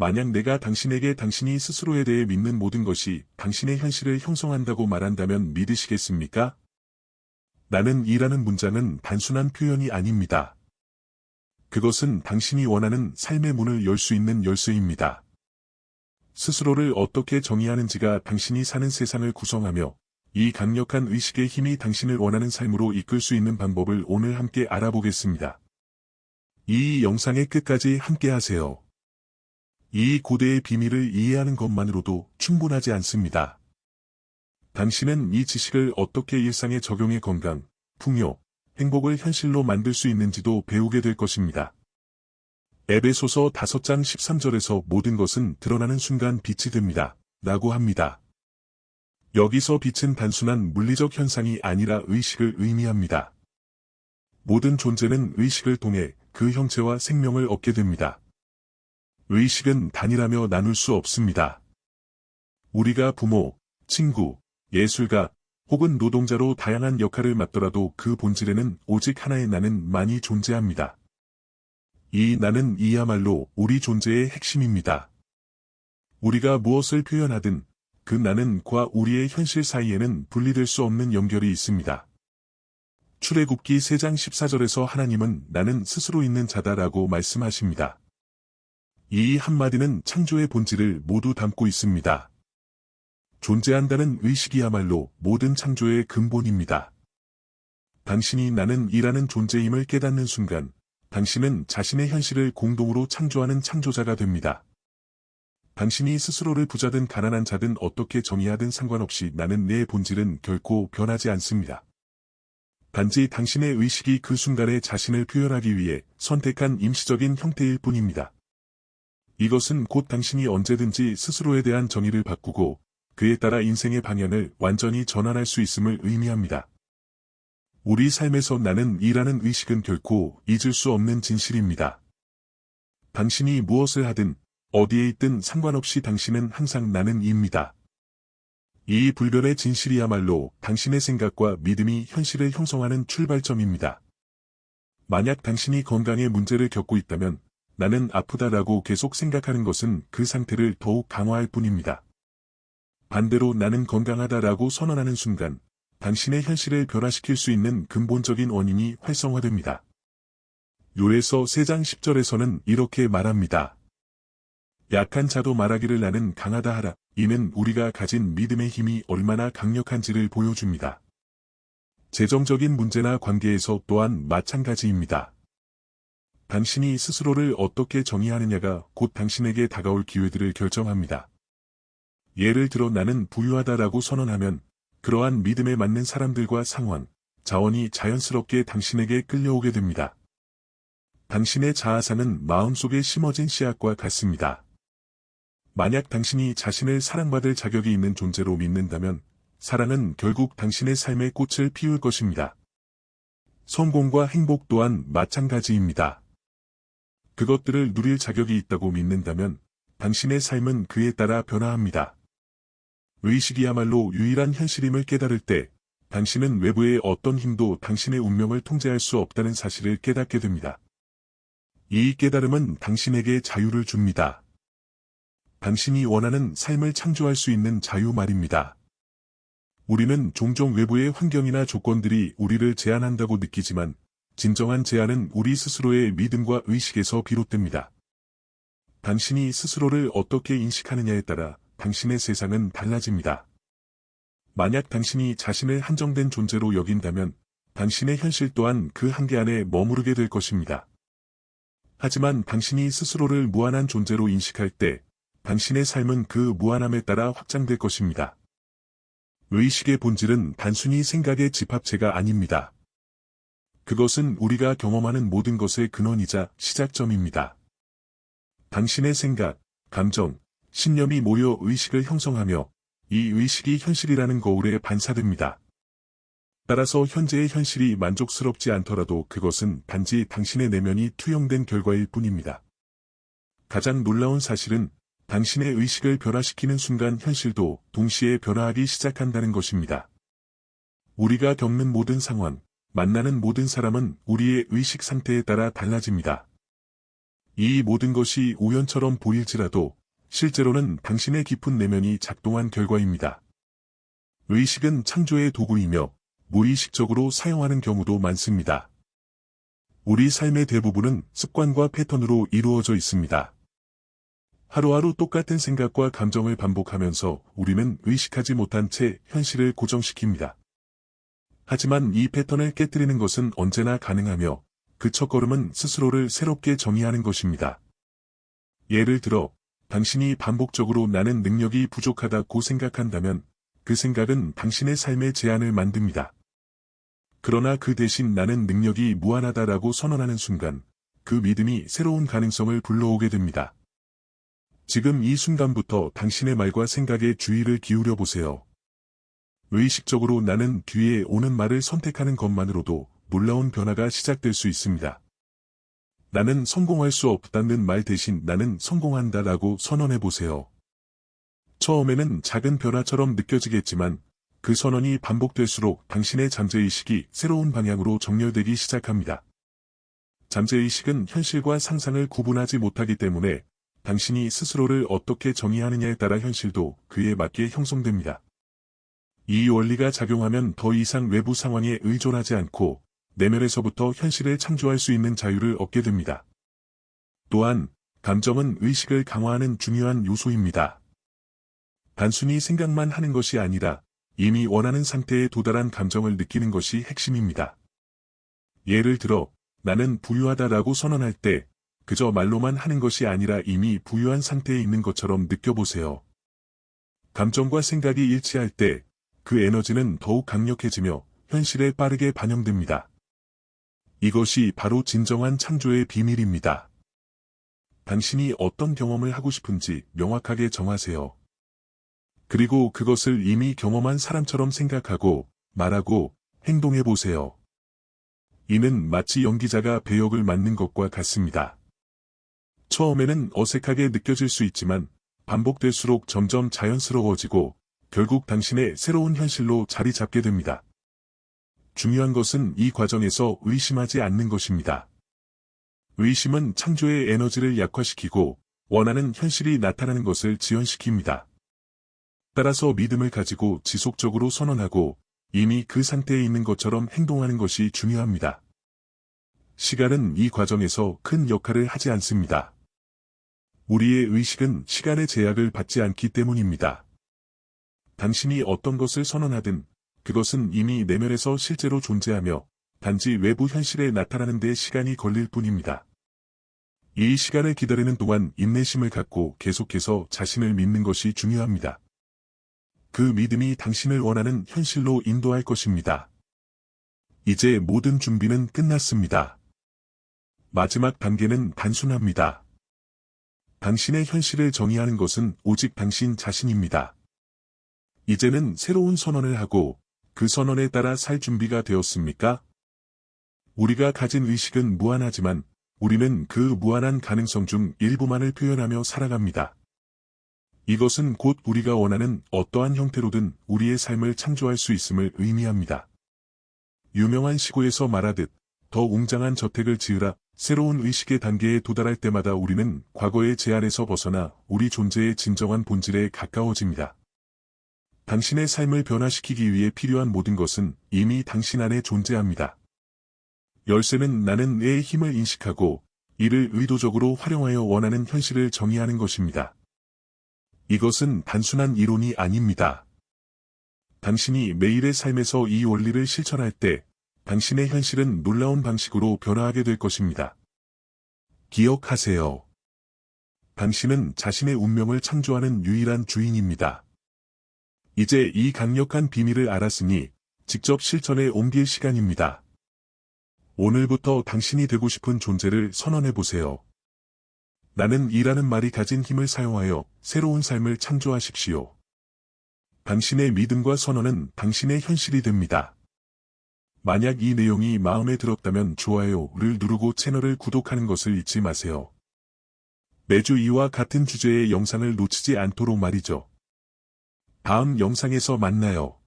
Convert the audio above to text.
만약 내가 당신에게 당신이 스스로에 대해 믿는 모든 것이 당신의 현실을 형성한다고 말한다면 믿으시겠습니까? 나는 이라는 문장은 단순한 표현이 아닙니다. 그것은 당신이 원하는 삶의 문을 열 수 있는 열쇠입니다. 스스로를 어떻게 정의하는지가 당신이 사는 세상을 구성하며 이 강력한 의식의 힘이 당신을 원하는 삶으로 이끌 수 있는 방법을 오늘 함께 알아보겠습니다. 이 영상의 끝까지 함께 하세요. 이 고대의 비밀을 이해하는 것만으로도 충분하지 않습니다. 당신은 이 지식을 어떻게 일상에 적용해 건강, 풍요, 행복을 현실로 만들 수 있는지도 배우게 될 것입니다. 에베소서 5장 13절에서 모든 것은 드러나는 순간 빛이 됩니다. 라고 합니다. 여기서 빛은 단순한 물리적 현상이 아니라 의식을 의미합니다. 모든 존재는 의식을 통해 그 형체와 생명을 얻게 됩니다. 의식은 단일하며 나눌 수 없습니다. 우리가 부모, 친구, 예술가, 혹은 노동자로 다양한 역할을 맡더라도 그 본질에는 오직 하나의 나는만이 존재합니다. 이 나는 이야말로 우리 존재의 핵심입니다. 우리가 무엇을 표현하든 그 나는과 우리의 현실 사이에는 분리될 수 없는 연결이 있습니다. 출애굽기 3장 14절에서 하나님은 나는 스스로 있는 자다라고 말씀하십니다. 이 한마디는 창조의 본질을 모두 담고 있습니다. 존재한다는 의식이야말로 모든 창조의 근본입니다. 당신이 나는 이라는 존재임을 깨닫는 순간, 당신은 자신의 현실을 공동으로 창조하는 창조자가 됩니다. 당신이 스스로를 부자든 가난한 자든 어떻게 정의하든 상관없이 나는 내 본질은 결코 변하지 않습니다. 단지 당신의 의식이 그 순간에 자신을 표현하기 위해 선택한 임시적인 형태일 뿐입니다. 이것은 곧 당신이 언제든지 스스로에 대한 정의를 바꾸고 그에 따라 인생의 방향을 완전히 전환할 수 있음을 의미합니다. 우리 삶에서 나는 이라는 의식은 결코 잊을 수 없는 진실입니다. 당신이 무엇을 하든 어디에 있든 상관없이 당신은 항상 나는 이입니다. 이 불변의 진실이야말로 당신의 생각과 믿음이 현실을 형성하는 출발점입니다. 만약 당신이 건강에 문제를 겪고 있다면 나는 아프다라고 계속 생각하는 것은 그 상태를 더욱 강화할 뿐입니다. 반대로 나는 건강하다라고 선언하는 순간 당신의 현실을 변화시킬 수 있는 근본적인 원인이 활성화됩니다. 요에서 3장 10절에서는 이렇게 말합니다. 약한 자도 말하기를 나는 강하다 하라. 이는 우리가 가진 믿음의 힘이 얼마나 강력한지를 보여줍니다. 재정적인 문제나 관계에서 또한 마찬가지입니다. 당신이 스스로를 어떻게 정의하느냐가 곧 당신에게 다가올 기회들을 결정합니다. 예를 들어 나는 부유하다라고 선언하면 그러한 믿음에 맞는 사람들과 상황, 자원이 자연스럽게 당신에게 끌려오게 됩니다. 당신의 자아사는 마음속에 심어진 씨앗과 같습니다. 만약 당신이 자신을 사랑받을 자격이 있는 존재로 믿는다면 사랑은 결국 당신의 삶의 꽃을 피울 것입니다. 성공과 행복 또한 마찬가지입니다. 그것들을 누릴 자격이 있다고 믿는다면 당신의 삶은 그에 따라 변화합니다. 의식이야말로 유일한 현실임을 깨달을 때 당신은 외부의 어떤 힘도 당신의 운명을 통제할 수 없다는 사실을 깨닫게 됩니다. 이 깨달음은 당신에게 자유를 줍니다. 당신이 원하는 삶을 창조할 수 있는 자유 말입니다. 우리는 종종 외부의 환경이나 조건들이 우리를 제한한다고 느끼지만 진정한 제한은 우리 스스로의 믿음과 의식에서 비롯됩니다. 당신이 스스로를 어떻게 인식하느냐에 따라 당신의 세상은 달라집니다. 만약 당신이 자신을 한정된 존재로 여긴다면 당신의 현실 또한 그 한계 안에 머무르게 될 것입니다. 하지만 당신이 스스로를 무한한 존재로 인식할 때 당신의 삶은 그 무한함에 따라 확장될 것입니다. 의식의 본질은 단순히 생각의 집합체가 아닙니다. 그것은 우리가 경험하는 모든 것의 근원이자 시작점입니다. 당신의 생각, 감정, 신념이 모여 의식을 형성하며 이 의식이 현실이라는 거울에 반사됩니다. 따라서 현재의 현실이 만족스럽지 않더라도 그것은 단지 당신의 내면이 투영된 결과일 뿐입니다. 가장 놀라운 사실은 당신의 의식을 변화시키는 순간 현실도 동시에 변화하기 시작한다는 것입니다. 우리가 겪는 모든 상황, 만나는 모든 사람은 우리의 의식 상태에 따라 달라집니다. 이 모든 것이 우연처럼 보일지라도 실제로는 당신의 깊은 내면이 작동한 결과입니다. 의식은 창조의 도구이며 무의식적으로 사용하는 경우도 많습니다. 우리 삶의 대부분은 습관과 패턴으로 이루어져 있습니다. 하루하루 똑같은 생각과 감정을 반복하면서 우리는 의식하지 못한 채 현실을 고정시킵니다. 하지만 이 패턴을 깨뜨리는 것은 언제나 가능하며 그 첫걸음은 스스로를 새롭게 정의하는 것입니다. 예를 들어, 당신이 반복적으로 나는 능력이 부족하다고 생각한다면 그 생각은 당신의 삶의 제한을 만듭니다. 그러나 그 대신 나는 능력이 무한하다라고 선언하는 순간 그 믿음이 새로운 가능성을 불러오게 됩니다. 지금 이 순간부터 당신의 말과 생각에 주의를 기울여 보세요. 의식적으로 나는 뒤에 오는 말을 선택하는 것만으로도 놀라운 변화가 시작될 수 있습니다. 나는 성공할 수 없다는 말 대신 나는 성공한다라고 선언해 보세요. 처음에는 작은 변화처럼 느껴지겠지만 그 선언이 반복될수록 당신의 잠재의식이 새로운 방향으로 정렬되기 시작합니다. 잠재의식은 현실과 상상을 구분하지 못하기 때문에 당신이 스스로를 어떻게 정의하느냐에 따라 현실도 그에 맞게 형성됩니다. 이 원리가 작용하면 더 이상 외부 상황에 의존하지 않고 내면에서부터 현실을 창조할 수 있는 자유를 얻게 됩니다. 또한 감정은 의식을 강화하는 중요한 요소입니다. 단순히 생각만 하는 것이 아니라 이미 원하는 상태에 도달한 감정을 느끼는 것이 핵심입니다. 예를 들어, 나는 부유하다라고 선언할 때 그저 말로만 하는 것이 아니라 이미 부유한 상태에 있는 것처럼 느껴보세요. 감정과 생각이 일치할 때 그 에너지는 더욱 강력해지며 현실에 빠르게 반영됩니다. 이것이 바로 진정한 창조의 비밀입니다. 당신이 어떤 경험을 하고 싶은지 명확하게 정하세요. 그리고 그것을 이미 경험한 사람처럼 생각하고, 말하고, 행동해 보세요. 이는 마치 연기자가 배역을 맡는 것과 같습니다. 처음에는 어색하게 느껴질 수 있지만 반복될수록 점점 자연스러워지고 결국 당신의 새로운 현실로 자리 잡게 됩니다. 중요한 것은 이 과정에서 의심하지 않는 것입니다. 의심은 창조의 에너지를 약화시키고 원하는 현실이 나타나는 것을 지연시킵니다. 따라서 믿음을 가지고 지속적으로 선언하고 이미 그 상태에 있는 것처럼 행동하는 것이 중요합니다. 시간은 이 과정에서 큰 역할을 하지 않습니다. 우리의 의식은 시간의 제약을 받지 않기 때문입니다. 당신이 어떤 것을 선언하든 그것은 이미 내면에서 실제로 존재하며 단지 외부 현실에 나타나는 데 시간이 걸릴 뿐입니다. 이 시간을 기다리는 동안 인내심을 갖고 계속해서 자신을 믿는 것이 중요합니다. 그 믿음이 당신을 원하는 현실로 인도할 것입니다. 이제 모든 준비는 끝났습니다. 마지막 단계는 단순합니다. 당신의 현실을 정의하는 것은 오직 당신 자신입니다. 이제는 새로운 선언을 하고 그 선언에 따라 살 준비가 되었습니까? 우리가 가진 의식은 무한하지만 우리는 그 무한한 가능성 중 일부만을 표현하며 살아갑니다. 이것은 곧 우리가 원하는 어떠한 형태로든 우리의 삶을 창조할 수 있음을 의미합니다. 유명한 시고에서 말하듯 더 웅장한 저택을 지으라. 새로운 의식의 단계에 도달할 때마다 우리는 과거의 제한에서 벗어나 우리 존재의 진정한 본질에 가까워집니다. 당신의 삶을 변화시키기 위해 필요한 모든 것은 이미 당신 안에 존재합니다. 열쇠는 나는 의 힘을 인식하고 이를 의도적으로 활용하여 원하는 현실을 정의하는 것입니다. 이것은 단순한 이론이 아닙니다. 당신이 매일의 삶에서 이 원리를 실천할 때 당신의 현실은 놀라운 방식으로 변화하게 될 것입니다. 기억하세요. 당신은 자신의 운명을 창조하는 유일한 주인입니다. 이제 이 강력한 비밀을 알았으니 직접 실천에 옮길 시간입니다. 오늘부터 당신이 되고 싶은 존재를 선언해 보세요. 나는 이라는 말이 가진 힘을 사용하여 새로운 삶을 창조하십시오. 당신의 믿음과 선언은 당신의 현실이 됩니다. 만약 이 내용이 마음에 들었다면 좋아요를 누르고 채널을 구독하는 것을 잊지 마세요. 매주 이와 같은 주제의 영상을 놓치지 않도록 말이죠. 다음 영상에서 만나요.